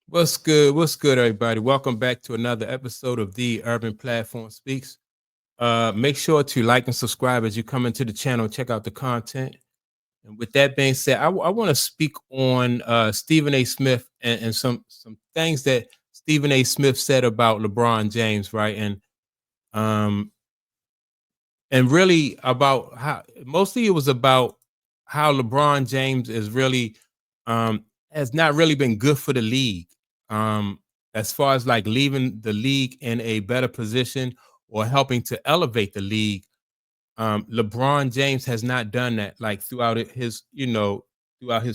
What's good? What's good, everybody? Welcome back to another episode of the Urban Platform Speaks. Make sure to like and subscribe as you come into the channel. Check out the content. And with that being said, I want to speak on Stephen A. Smith and some things that Stephen A. Smith said about LeBron James, right? Um, and really about how mostly it was about how LeBron James is really has not really been good for the league. Um, as far as like leaving the league in a better position or helping to elevate the league. LeBron James has not done that like throughout his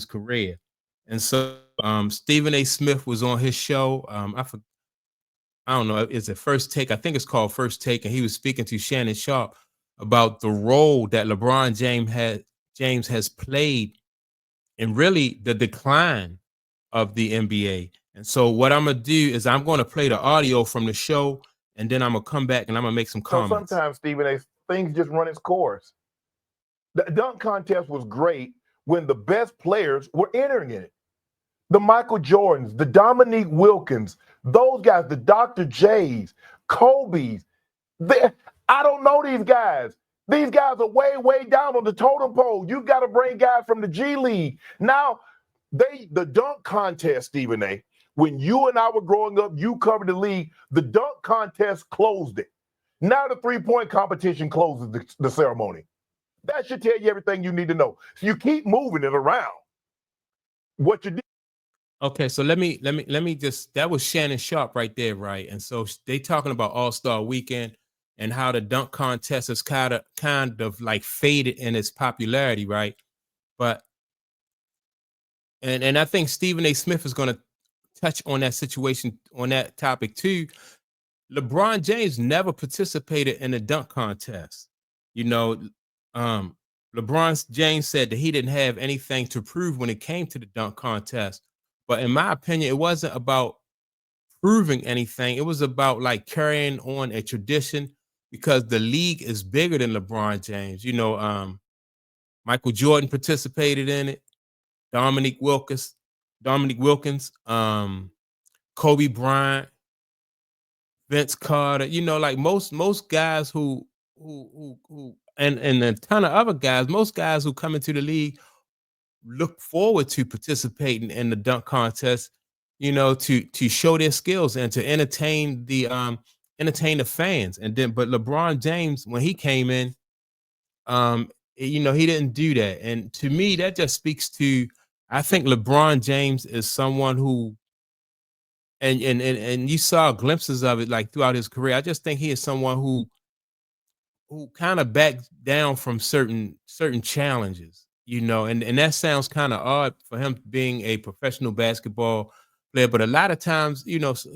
career. And so Stephen A. Smith was on his show. I don't know, is it First Take? I think it's called First Take, and he was speaking to Shannon Sharp about the role that LeBron James has played in really the decline of the NBA. And so what I'm gonna do is I'm gonna play the audio from the show, and then I'm gonna come back and I'm gonna make some So comments. sometimes, Stephen A., things just run its course. The dunk contest was great when the best players were entering in it. The Michael Jordans, the Dominique Wilkins, those guys, the Dr. J's, Kobe's. I don't know these guys. These guys are way, way down on the totem pole. You got to bring guys from the G League. Now, the dunk contest, Stephen A., when you and I were growing up, you covered the league, the dunk contest closed it. Now the three-point competition closes the ceremony. That should tell you everything you need to know. So you keep moving it around. What you did. Okay, so let me just that was Shannon Sharp right there, right? And so they talking about All-Star Weekend and how the dunk contest is kind of like faded in its popularity, right? But and I think Stephen A. Smith is going to touch on that situation on that topic too. LeBron James never participated in a dunk contest. You know, um, LeBron James said that he didn't have anything to prove when it came to the dunk contest. But in my opinion, it wasn't about proving anything. It was about like carrying on a tradition because the league is bigger than LeBron James. Michael Jordan participated in it. Dominique Wilkins, Dominique Wilkins, Kobe Bryant, Vince Carter. Like most guys who and a ton of other guys. Most guys who come into the league look forward to participating in the dunk contest. To show their skills and to entertain the fans. And then, but LeBron James, when he came in, he didn't do that. And to me, that just speaks to I think LeBron James is someone who and you saw glimpses of it like throughout his career. I just think he is someone who kind of backs down from certain challenges, and that sounds kind of odd for him being a professional basketball player. But a lot of times,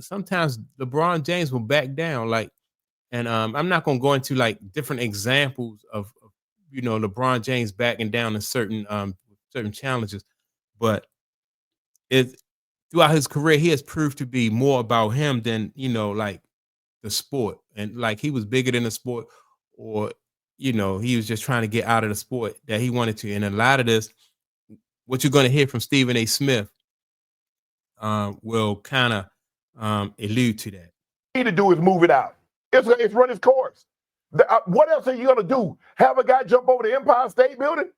sometimes LeBron James will back down, like, and I'm not gonna go into like different examples of LeBron James backing down in certain challenges, but it throughout his career he has proved to be more about him than like the sport, and like he was bigger than the sport, or he was just trying to get out of the sport that he wanted to. And a lot of this, what you're going to hear from Stephen A. Smith, will kind of allude to that. Need to do is move it out. It's run its course. What else are you going to do? Have a guy jump over the Empire State Building?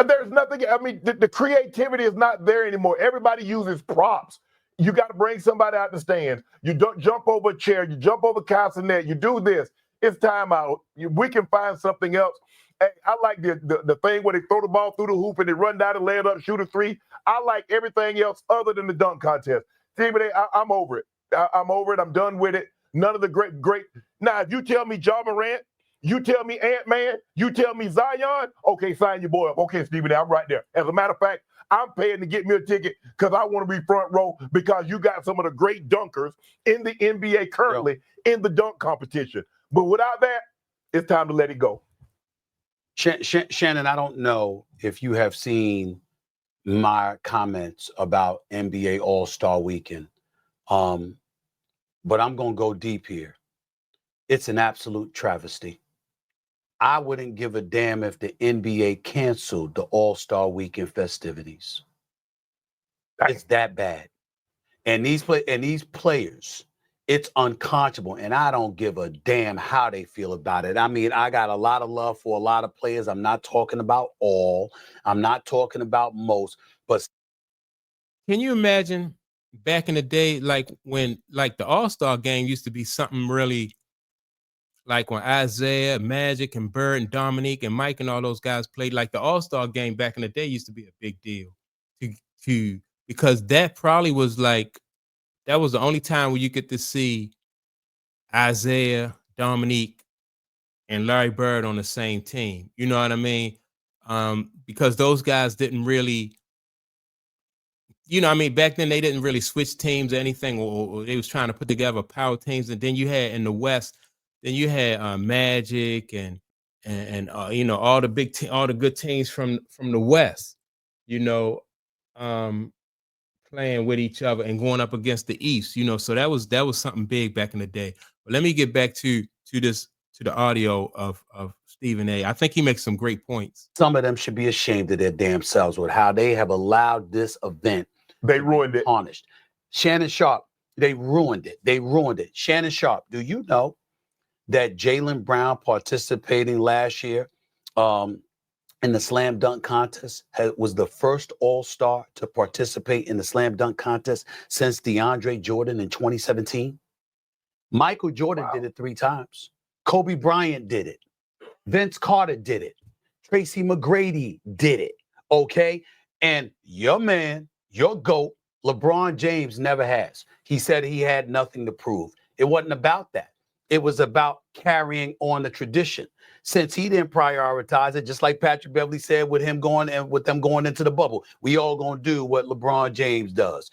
There's nothing. I mean, the creativity is not there anymore. Everybody uses props. You got to bring somebody out the stands. You don't jump over a chair. You jump over castanet. You do this. It's time out. We can find something else. Hey, I like the thing where they throw the ball through the hoop and they run down and lay it up, shoot a three. I like everything else other than the dunk contest. Stephen A., I'm over it. I'm over it. I'm done with it. None of the great. Now, if you tell me Ja Morant, you tell me Ant-Man, you tell me Zion, okay, sign your boy up. Okay, Stephen, I'm right there. As a matter of fact, I'm paying to get me a ticket because I want to be front row because you got some of the great dunkers in the NBA currently in the dunk competition. But without that, it's time to let it go. Shannon, I don't know if you have seen my comments about NBA All-Star Weekend, but I'm going to go deep here. It's an absolute travesty. I wouldn't give a damn if the NBA canceled the All-Star Weekend festivities. It's that bad. And these players, it's unconscionable, and I don't give a damn how they feel about it. I mean, I got a lot of love for a lot of players. I'm not talking about all. I'm not talking about most, but Can you imagine back in the day, like when like the All-Star game used to be something really like when Isaiah, Magic, and Bird, and Dominique, and Mike, and all those guys played, like the All-Star game back in the day used to be a big deal to to because that probably was like that was the only time where you get to see Isaiah, Dominique, and Larry Bird on the same team. You know what I mean? Because those guys didn't really, you know, I mean, back then they didn't really switch teams or anything, or they was trying to put together power teams. And then you had in the West, then you had Magic and you know, all the all the good teams from the West, you know, um, playing with each other and going up against the East, you know. So that was something big back in the day. But let me get back to the audio of Stephen A. I think he makes some great points. some of them should be ashamed of their damn selves with how they have allowed this event. They ruined it. Tarnished. Shannon Sharp, they ruined it. They ruined it. Shannon Sharp, do you know that Jaylen Brown participating last year in the slam dunk contest was the first All-Star to participate in the slam dunk contest since DeAndre Jordan in 2017? Michael Jordan did it 3 times. Kobe Bryant did it. Vince Carter did it. Tracy McGrady did it. Okay? And your man, your GOAT, LeBron James never has. He said he had nothing to prove. It wasn't about that. It was about carrying on the tradition. Since he didn't prioritize it, just like Patrick Beverly said with him going and with them going into the bubble, we all gonna do what LeBron James does.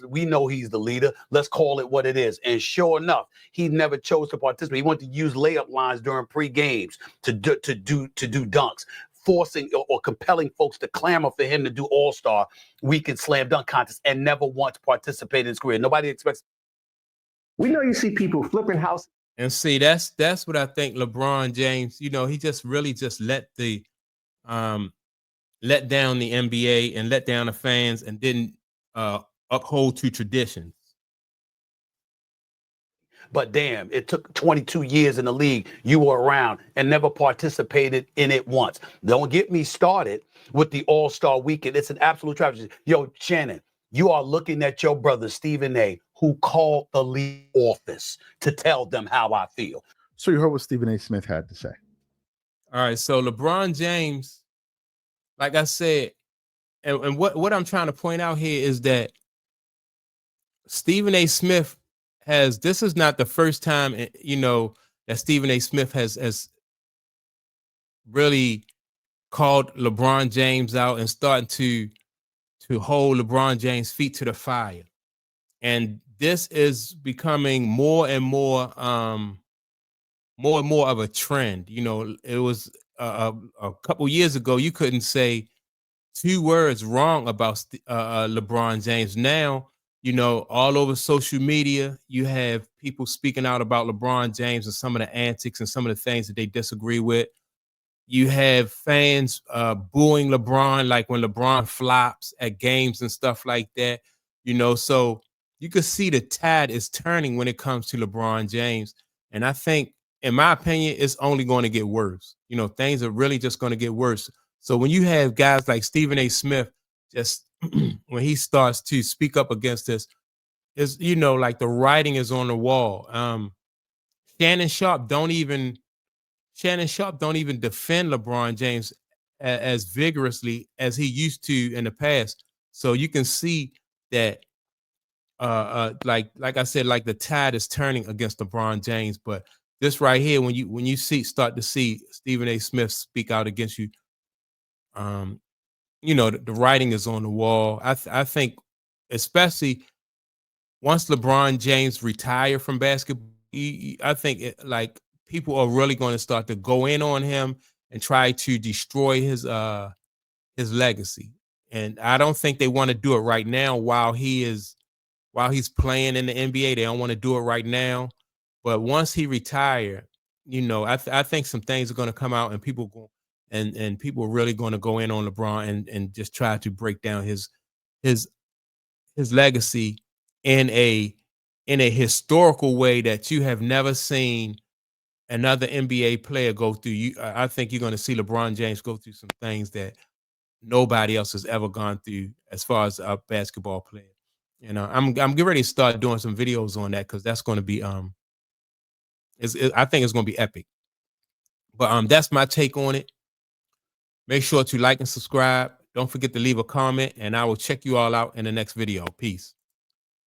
We know he's the leader. Let's call it what it is. And sure enough, he never chose to participate. He wanted to use layup lines during pre-games to do dunks, forcing or compelling folks to clamor for him to do All-Star Weekend slam dunk contest, and never once participated in his career. Nobody expects. We know you see people flipping houses. And see, that's what I think LeBron James, you know, he just really just let down the NBA and let down the fans and didn't uphold to traditions. But damn, it took 22 years in the league. You were around and never participated in it once. Don't get me started with the All-Star Weekend. It's an absolute tragedy. Yo, Shannon, you are looking at your brother, Stephen A., who called the league office to tell them how I feel. So you heard what Stephen A. Smith had to say. All right, so LeBron James, like I said, and what I'm trying to point out here is that Stephen A. Smith this is not the first time, you know, that Stephen A. Smith has really called LeBron James out and starting to hold LeBron James' feet to the fire. And this is becoming more and more of a trend. You know, it was a couple years ago, you couldn't say 2 words wrong about LeBron James. Now, you know, all over social media, you have people speaking out about LeBron James and some of the antics and some of the things that they disagree with. You have fans booing LeBron, like when LeBron flops at games and stuff like that. You know, so you could see the tide is turning when it comes to LeBron James. And I think, in my opinion, it's only going to get worse. You know, things are really just going to get worse. So when you have guys like Stephen A. Smith, just when he starts to speak up against this, is, you know, like the writing is on the wall. Shannon Sharp don't even defend LeBron James as vigorously as he used to in the past. So you can see that like I said, like the tide is turning against LeBron James. But this right here, when you start to see Stephen A. Smith speak out against you, you know, the writing is on the wall. I think, especially once LeBron James retire from basketball, I think like people are really going to start to go in on him and try to destroy his legacy. And I don't think they want to do it right now while he's playing in the NBA. They don't want to do it right now. But once he retire, you know, I think some things are going to come out, and people are really going to go in on LeBron and just try to break down his legacy in a historical way that you have never seen another NBA player go through. I think you're going to see LeBron James go through some things that nobody else has ever gone through as far as a basketball player. You know, I'm getting ready to start doing some videos on that because that's going to be I think it's going to be epic. But that's my take on it. Make sure to like and subscribe. Don't forget to leave a comment, and I will check you all out in the next video. Peace.